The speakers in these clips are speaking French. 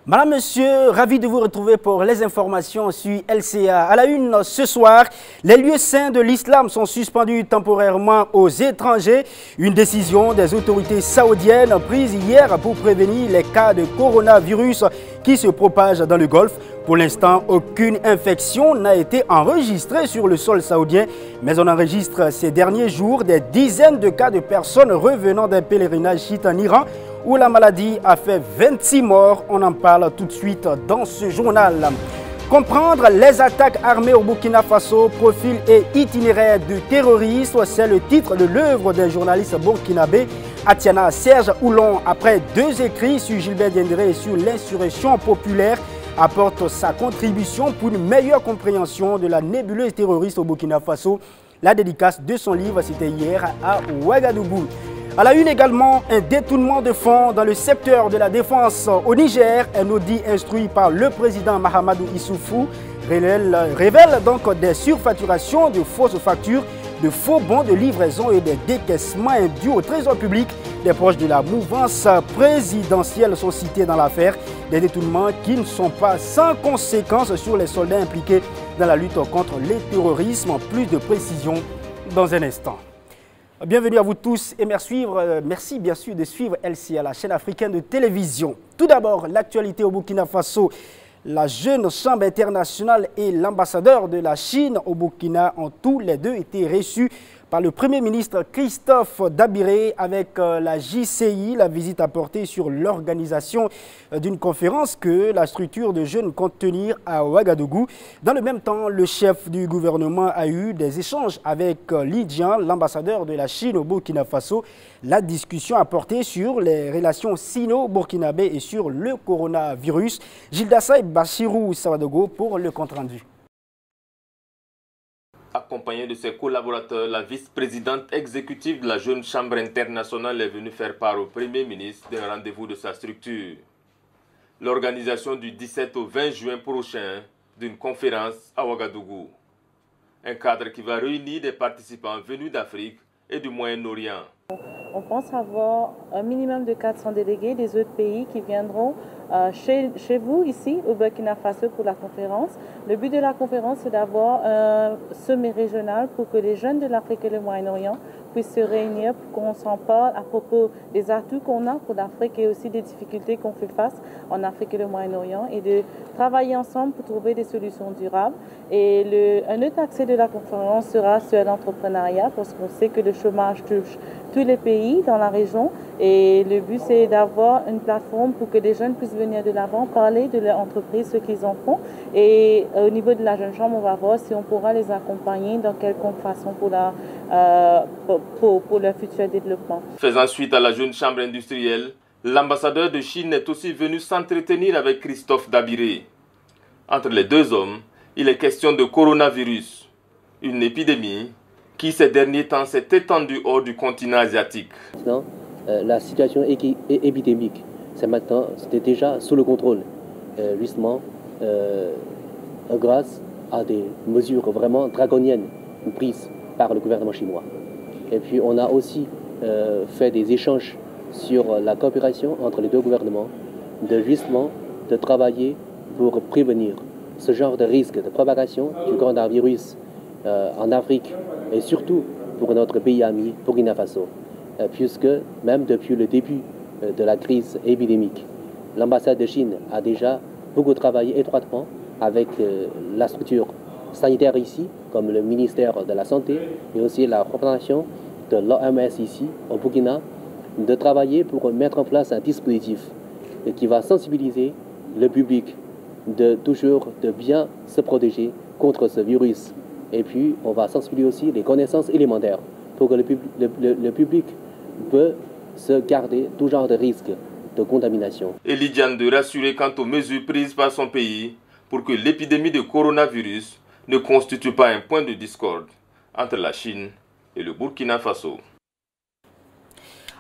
Madame, Monsieur, ravi de vous retrouver pour les informations sur LCA. À la une ce soir, les lieux saints de l'islam sont suspendus temporairement aux étrangers. Une décision des autorités saoudiennes prise hier pour prévenir les cas de coronavirus qui se propagent dans le Golfe. Pour l'instant, aucune infection n'a été enregistrée sur le sol saoudien, mais on enregistre ces derniers jours des dizaines de cas de personnes revenant d'un pèlerinage chiite en Iran où la maladie a fait 26 morts. On en parle tout de suite dans ce journal. Comprendre les attaques armées au Burkina Faso, profil et itinéraire de terroristes, c'est le titre de l'œuvre d'un journaliste burkinabé, Atiana Serge Oulon. Après 2 écrits sur Gilbert Diendéré et sur l'insurrection populaire, apporte sa contribution pour une meilleure compréhension de la nébuleuse terroriste au Burkina Faso. La dédicace de son livre, c'était hier à Ouagadougou. À la une également, un détournement de fonds dans le secteur de la défense au Niger. Un audit instruit par le président Mahamadou Issoufou révèle donc des surfacturations, de fausses factures, de faux bons de livraison et des décaissements induits au trésor public. Les proches de la mouvance présidentielle sont cités dans l'affaire. Des détournements qui ne sont pas sans conséquences sur les soldats impliqués dans la lutte contre le terrorisme. Plus de précisions dans un instant. Bienvenue à vous tous et merci bien sûr de suivre LCA, la chaîne africaine de télévision. Tout d'abord, l'actualité au Burkina Faso. La jeune chambre internationale et l'ambassadeur de la Chine au Burkina ont tous les deux été reçus par le Premier ministre Christophe Dabiré avec la JCI. La visite a porté sur l'organisation d'une conférence que la structure de jeunes compte tenir à Ouagadougou. Dans le même temps, le chef du gouvernement a eu des échanges avec Li Jian, l'ambassadeur de la Chine au Burkina Faso. La discussion a porté sur les relations sino-burkinabées et sur le coronavirus. Gilda Saïb Bachirou Sawadogo pour le compte-rendu. Accompagnée de ses collaborateurs, la vice-présidente exécutive de la Jeune Chambre internationale est venue faire part au Premier ministre d'un rendez-vous de sa structure. L'organisation du 17 au 20 juin prochain d'une conférence à Ouagadougou. Un cadre qui va réunir des participants venus d'Afrique et du Moyen-Orient. On pense avoir un minimum de 400 délégués des autres pays qui viendront chez vous, ici, au Burkina Faso, pour la conférence. Le but de la conférence, c'est d'avoir un sommet régional pour que les jeunes de l'Afrique et le Moyen-Orient puissent se réunir pour qu'on s'en parle à propos des atouts qu'on a pour l'Afrique et aussi des difficultés qu'on fait face en Afrique et le Moyen-Orient et de travailler ensemble pour trouver des solutions durables. Et un autre accès de la conférence sera sur l'entrepreneuriat parce qu'on sait que le chômage touche tous les pays dans la région et le but c'est d'avoir une plateforme pour que les jeunes puissent venir de l'avant, parler de leur entreprise, ce qu'ils en font et au niveau de la Jeune Chambre, on va voir si on pourra les accompagner dans quelconque façon pour leur futur développement. Faisant suite à la Jeune Chambre industrielle, l'ambassadeur de Chine est aussi venu s'entretenir avec Christophe Dabiré. Entre les deux hommes, il est question de coronavirus, une épidémie qui ces derniers temps s'est étendue hors du continent asiatique. Maintenant, la situation épidémique, c'était déjà sous le contrôle, justement, grâce à des mesures vraiment draconiennes prises par le gouvernement chinois. Et puis on a aussi fait des échanges sur la coopération entre les deux gouvernements, de travailler pour prévenir ce genre de risque de propagation du coronavirus en Afrique et surtout pour notre pays ami, Burkina Faso, puisque même depuis le début de la crise épidémique, l'ambassade de Chine a déjà beaucoup travaillé étroitement avec la structure sanitaire ici, comme le ministère de la Santé, et aussi la représentation de l'OMS ici, au Burkina, de travailler pour mettre en place un dispositif qui va sensibiliser le public de bien se protéger contre ce virus. Et puis, on va sensibiliser aussi les connaissances élémentaires pour que le public peut se garder tout genre de risques de contamination. Et Li Jian de rassurer quant aux mesures prises par son pays pour que l'épidémie de coronavirus ne constitue pas un point de discorde entre la Chine et le Burkina Faso.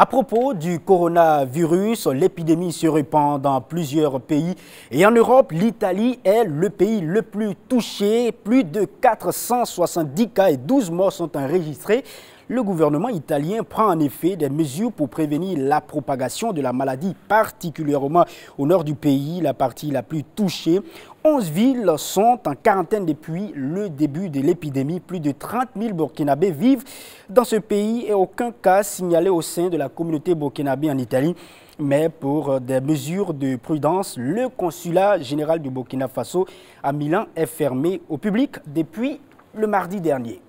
À propos du coronavirus, l'épidémie se répand dans plusieurs pays. Et en Europe, l'Italie est le pays le plus touché. Plus de 470 cas et 12 morts sont enregistrés. Le gouvernement italien prend en effet des mesures pour prévenir la propagation de la maladie, particulièrement au nord du pays, la partie la plus touchée. 11 villes sont en quarantaine depuis le début de l'épidémie. Plus de 30 000 Burkinabés vivent dans ce pays et aucun cas signalé au sein de la communauté burkinabé en Italie. Mais pour des mesures de prudence, le consulat général du Burkina Faso à Milan est fermé au public depuis le mardi dernier.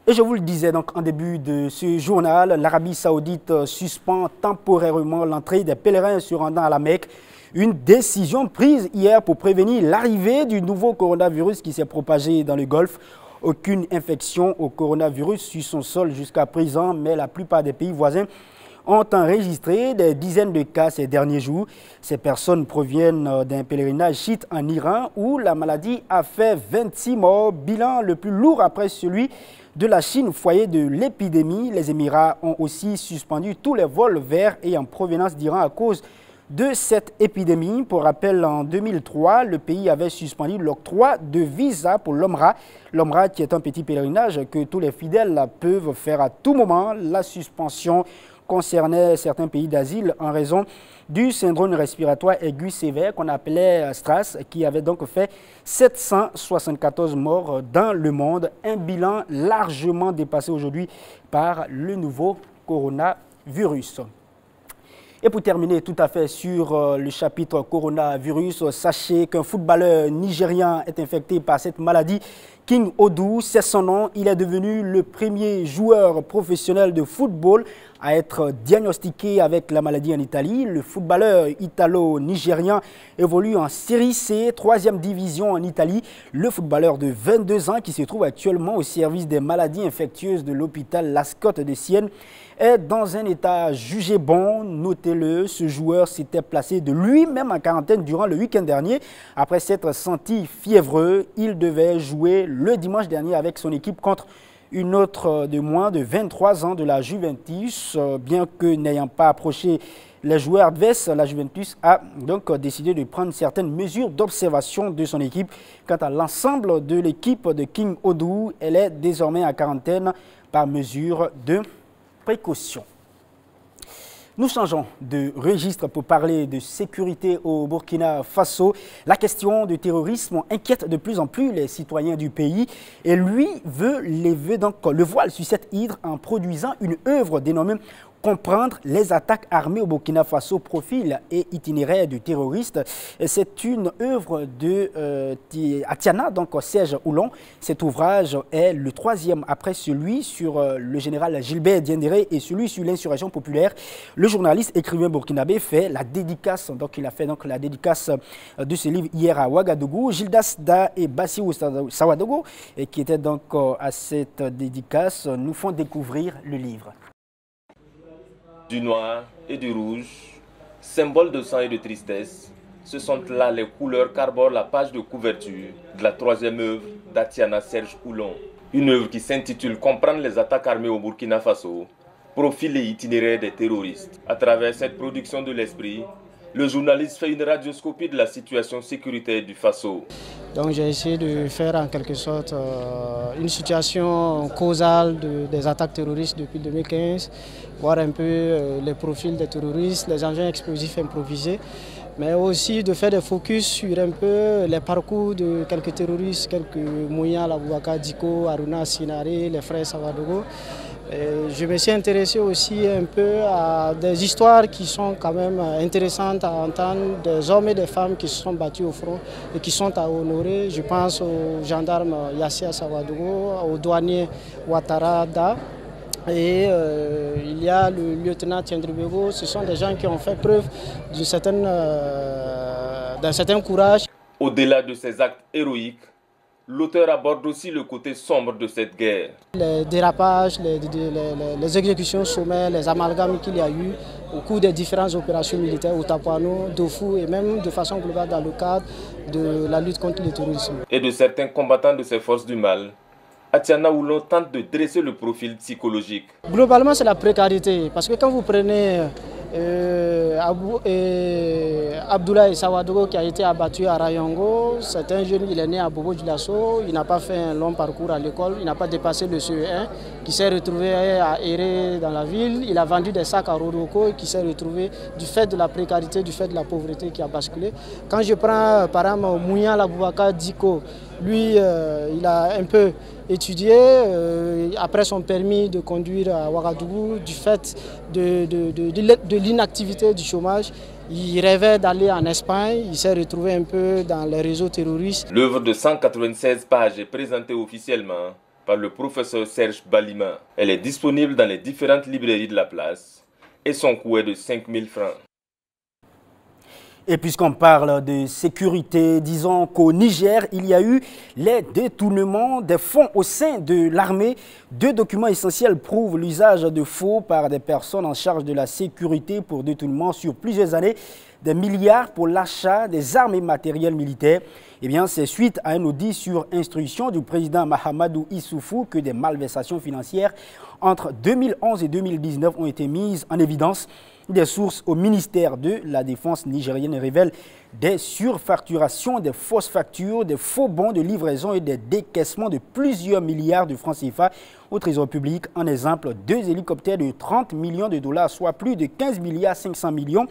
Et je vous le disais donc en début de ce journal, l'Arabie Saoudite suspend temporairement l'entrée des pèlerins se rendant à la Mecque. Une décision prise hier pour prévenir l'arrivée du nouveau coronavirus qui s'est propagé dans le Golfe. Aucune infection au coronavirus sur son sol jusqu'à présent, mais la plupart des pays voisins ont enregistré des dizaines de cas ces derniers jours. Ces personnes proviennent d'un pèlerinage chiite en Iran où la maladie a fait 26 morts, bilan le plus lourd après celui de la Chine, foyer de l'épidémie. Les Émirats ont aussi suspendu tous les vols vers et en provenance d'Iran à cause de cette épidémie. Pour rappel, en 2003, le pays avait suspendu l'octroi de visa pour l'Omra. L'Omra qui est un petit pèlerinage que tous les fidèles peuvent faire à tout moment. La suspension concernait certains pays d'asile en raison du syndrome respiratoire aigu sévère qu'on appelait STRAS, qui avait donc fait 774 morts dans le monde, un bilan largement dépassé aujourd'hui par le nouveau coronavirus. Et pour terminer tout à fait sur le chapitre coronavirus, sachez qu'un footballeur nigérian est infecté par cette maladie. King Odou, c'est son nom. Il est devenu le premier joueur professionnel de football à être diagnostiqué avec la maladie en Italie. Le footballeur italo-nigérien évolue en Série C, 3e division en Italie. Le footballeur de 22 ans qui se trouve actuellement au service des maladies infectieuses de l'hôpital Lascotte de Sienne est dans un état jugé bon. Notez-le, ce joueur s'était placé de lui-même en quarantaine durant le week-end dernier. Après s'être senti fiévreux, il devait jouer le dimanche dernier avec son équipe contre une autre de moins de 23 ans de la Juventus. Bien que n'ayant pas approché les joueurs adverses, la Juventus a donc décidé de prendre certaines mesures d'observation de son équipe. Quant à l'ensemble de l'équipe de King Odou, elle est désormais en quarantaine par mesure de précaution. Nous changeons de registre pour parler de sécurité au Burkina Faso. La question du terrorisme inquiète de plus en plus les citoyens du pays et lui veut lever donc le voile sur cette hydre en produisant une œuvre dénommée Comprendre les attaques armées au Burkina Faso, profil et itinéraire du terroriste. C'est une œuvre de Atiana, donc Serge Oulon. Cet ouvrage est le 3e après celui sur le général Gilbert Diendéré et celui sur l'insurrection populaire. Le journaliste écrivain burkinabé fait la dédicace, donc il a fait donc la dédicace de ce livre hier à Ouagadougou. Gildas Da et Bassirou Sawadogo, qui étaient donc à cette dédicace, nous font découvrir le livre. Du noir et du rouge, symbole de sang et de tristesse, ce sont là les couleurs qu'arbore la page de couverture de la 3e œuvre d'Atiana Serge Oulon. Une œuvre qui s'intitule Comprendre les attaques armées au Burkina Faso, profil et itinéraire des terroristes. À travers cette production de l'esprit, le journaliste fait une radioscopie de la situation sécuritaire du Faso. Donc j'ai essayé de faire en quelque sorte une situation causale des attaques terroristes depuis 2015, voir un peu les profils des terroristes, les engins explosifs improvisés, mais aussi de faire des focus sur un peu les parcours de quelques terroristes, quelques Mouya, Labouaka, Diko, Aruna, Sinare, les frères Sawadogo. Je me suis intéressé aussi un peu à des histoires qui sont quand même intéressantes à entendre, des hommes et des femmes qui se sont battus au front et qui sont à honorer. Je pense au gendarme Yassia Sawadogo, au douanier Ouattara Da. Et il y a le lieutenant Tiendribego. Ce sont des gens qui ont fait preuve d'un certain courage. Au-delà de ces actes héroïques, l'auteur aborde aussi le côté sombre de cette guerre. Les dérapages, les exécutions sommaires, les amalgames qu'il y a eu au cours des différentes opérations militaires au Tapouano, Dofou et même de façon globale dans le cadre de la lutte contre le terrorisme. Et de certains combattants de ces forces du mal, Atiana Oulon tente de dresser le profil psychologique. Globalement, c'est la précarité, parce que quand vous prenez Abdoulaye Sawadoro qui a été abattu à Rayongo, c'est un jeune, il est né à Bobo-Dioulasso, il n'a pas fait un long parcours à l'école, il n'a pas dépassé le CE1, qui s'est retrouvé à errer dans la ville, il a vendu des sacs à Rodoko et qui s'est retrouvé du fait de la précarité, du fait de la pauvreté qui a basculé. Quand je prends par exemple Mouyan Laboubaka Diko, lui il a un peu étudié après son permis de conduire à Ouagadougou du fait de l'inactivité, du chômage. Il rêvait d'aller en Espagne, il s'est retrouvé un peu dans les réseaux terroristes. L'œuvre de 196 pages est présentée officiellement par le professeur Serge Balima. Elle est disponible dans les différentes librairies de la place et son coût est de 5 000 francs. Et puisqu'on parle de sécurité, disons qu'au Niger, il y a eu les détournements des fonds au sein de l'armée. 2 documents essentiels prouvent l'usage de faux par des personnes en charge de la sécurité pour détournement sur plusieurs années, des milliards pour l'achat des armes et matériels militaires. Eh bien, c'est suite à un audit sur instruction du président Mahamadou Issoufou que des malversations financières entre 2011 et 2019 ont été mises en évidence. Des sources au ministère de la Défense nigérienne révèlent des surfacturations, des fausses factures, des faux bons de livraison et des décaissements de plusieurs milliards de francs CFA au trésor public. En exemple, 2 hélicoptères de 30 millions de dollars, soit plus de 15 milliards 500 millions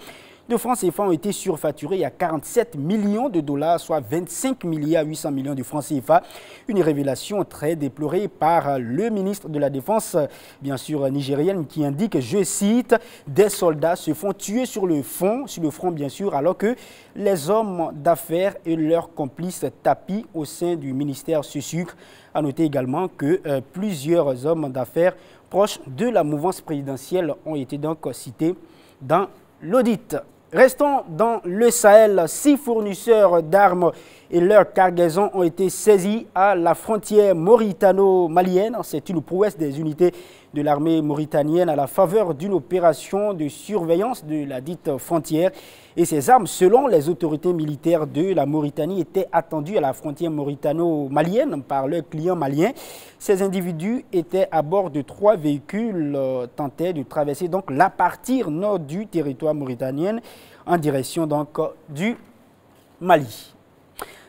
de francs CFA ont été surfacturés à 47 millions de dollars, soit 25 milliards 800 millions de francs CFA. Une révélation très déplorée par le ministre de la Défense, bien sûr nigérienne, qui indique, je cite, « Des soldats se font tuer sur le front bien sûr, alors que les hommes d'affaires et leurs complices tapis au sein du ministère se sucrent. » À noter également que plusieurs hommes d'affaires proches de la mouvance présidentielle ont été donc cités dans l'audit. Restons dans le Sahel. 6 fournisseurs d'armes et leurs cargaisons ont été saisis à la frontière mauritano-malienne. C'est une prouesse des unités de l'armée mauritanienne à la faveur d'une opération de surveillance de la dite frontière. Et ces armes, selon les autorités militaires de la Mauritanie, étaient attendues à la frontière mauritano-malienne par leurs clients maliens. Ces individus étaient à bord de 3 véhicules, tentaient de traverser donc la partie nord du territoire mauritanien en direction donc du Mali.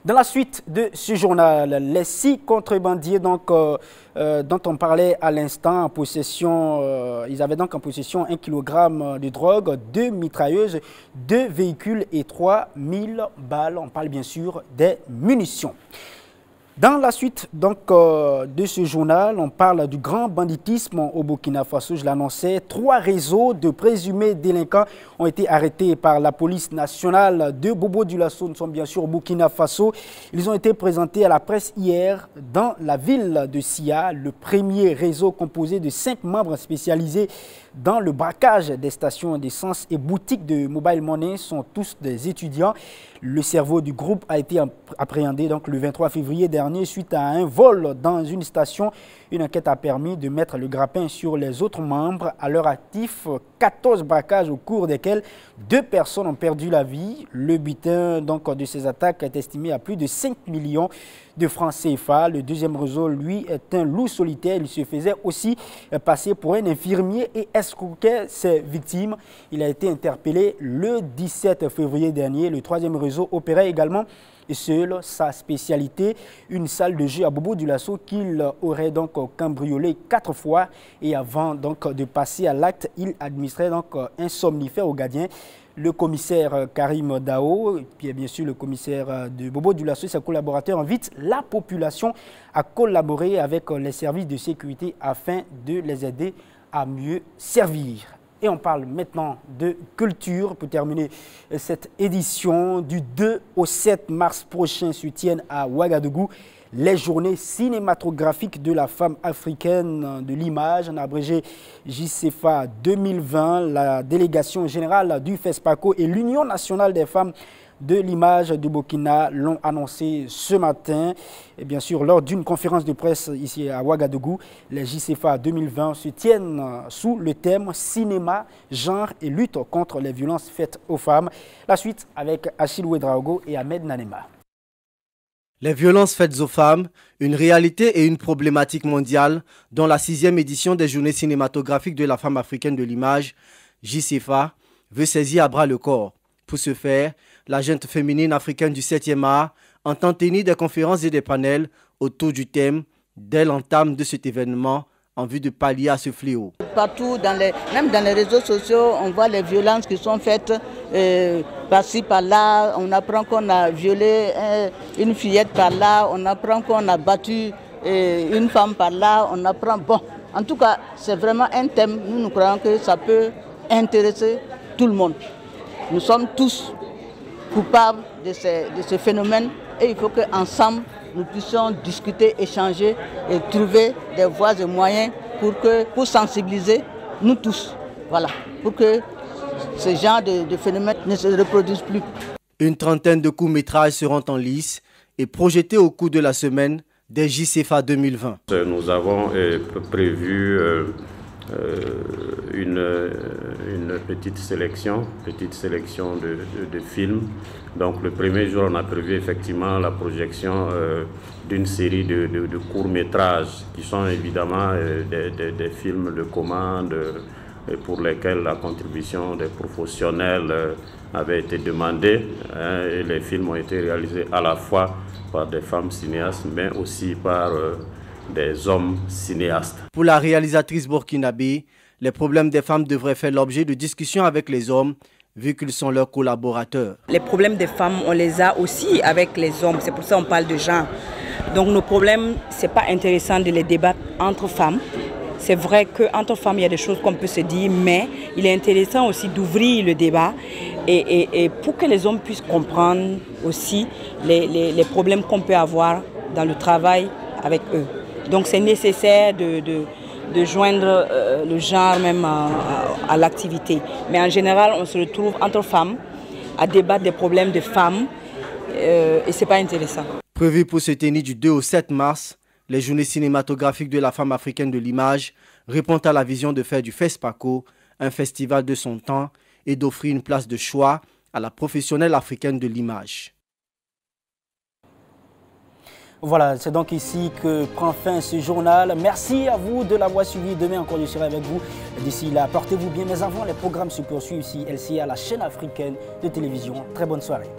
Dans la suite de ce journal, les 6 contrebandiers donc, dont on parlait à l'instant en possession, ils avaient donc en possession 1 kg de drogue, 2 mitrailleuses, 2 véhicules et 3000 balles. On parle bien sûr des munitions. Dans la suite donc, de ce journal, on parle du grand banditisme au Burkina Faso. Je l'annonçais, 3 réseaux de présumés délinquants ont été arrêtés par la police nationale de Bobo-Dioulasso. Nous sommes bien sûr au Burkina Faso. Ils ont été présentés à la presse hier dans la ville de Sia. Le premier réseau composé de 5 membres spécialisés dans le braquage des stations d'essence et boutiques de mobile money sont tous des étudiants. Le cerveau du groupe a été appréhendé donc, le 23 février dernier suite à un vol dans une station. Une enquête a permis de mettre le grappin sur les autres membres. À leur actif, 14 braquages au cours desquels 2 personnes ont perdu la vie. Le butin donc, de ces attaques est estimé à plus de 5 millions de francs CFA. Le deuxième réseau, lui, est un loup solitaire. Il se faisait aussi passer pour un infirmier et escroquait ses victimes. Il a été interpellé le 17 février dernier. Le troisième réseau opérait également et seule sa spécialité, une salle de jeu à Bobo-Dioulasso qu'il aurait donc cambriolé 4 fois et avant donc de passer à l'acte, il administrait donc un somnifère aux gardiens. Le commissaire Karim Dao, puis bien sûr le commissaire de Bobo-Dioulasso et ses collaborateurs invitent la population à collaborer avec les services de sécurité afin de les aider à mieux servir. Et on parle maintenant de culture pour terminer cette édition. Du 2 au 7 mars prochain se tiennent à Ouagadougou les journées cinématographiques de la femme africaine de l'image, en abrégé JCFA 2020. La délégation générale du FESPACO et l'Union nationale des femmes de l'image du Burkina l'ont annoncé ce matin. Et bien sûr, lors d'une conférence de presse ici à Ouagadougou, les JCFA 2020 se tiennent sous le thème cinéma, genre et lutte contre les violences faites aux femmes. La suite avec Achille Ouedraogo et Ahmed Nanema. Les violences faites aux femmes, une réalité et une problématique mondiale dont la 6e édition des Journées cinématographiques de la femme africaine de l'image, JCFA, veut saisir à bras le corps. Pour ce faire, la junte féminine africaine du 7e art entend tenir des conférences et des panels autour du thème dès l'entame de cet événement en vue de pallier à ce fléau. Partout, même dans les réseaux sociaux, on voit les violences qui sont faites par-ci, par-là. On apprend qu'on a violé une fillette par-là, on apprend qu'on a battu une femme par-là, on apprend... Bon, en tout cas, c'est vraiment un thème. Nous croyons que ça peut intéresser tout le monde. Nous sommes tous coupables de ce phénomène et il faut qu'ensemble, nous puissions discuter, échanger et trouver des voies et moyens pour sensibiliser nous tous, voilà, pour que ce genre de phénomène ne se reproduise plus. Une trentaine de courts-métrages seront en lice et projetés au cours de la semaine des JCFA 2020. Nous avons prévu une petite sélection de films. Donc le premier jour, on a prévu effectivement la projection d'une série de courts-métrages qui sont évidemment des films de commande pour lesquels la contribution des professionnels avait été demandée. Et les films ont été réalisés à la fois par des femmes cinéastes, mais aussi par des hommes cinéastes. Pour la réalisatrice burkinabé, les problèmes des femmes devraient faire l'objet de discussions avec les hommes, vu qu'ils sont leurs collaborateurs. Les problèmes des femmes, on les a aussi avec les hommes, c'est pour ça qu'on parle de genre. Donc nos problèmes, ce n'est pas intéressant de les débattre entre femmes. C'est vrai qu'entre femmes, il y a des choses qu'on peut se dire, mais il est intéressant aussi d'ouvrir le débat et pour que les hommes puissent comprendre aussi les problèmes qu'on peut avoir dans le travail avec eux. Donc c'est nécessaire de joindre le genre même à l'activité. Mais en général, on se retrouve entre femmes à débattre des problèmes de femmes et ce n'est pas intéressant. Prévu pour se tenir du 2 au 7 mars, les journées cinématographiques de la femme africaine de l'image répondent à la vision de faire du FESPACO un festival de son temps et d'offrir une place de choix à la professionnelle africaine de l'image. Voilà, c'est donc ici que prend fin ce journal. Merci à vous de l'avoir suivi. Demain encore, je serai avec vous. D'ici là, portez-vous bien. Mais avant, les programmes se poursuivent ici, LCA, la chaîne africaine de télévision. Très bonne soirée.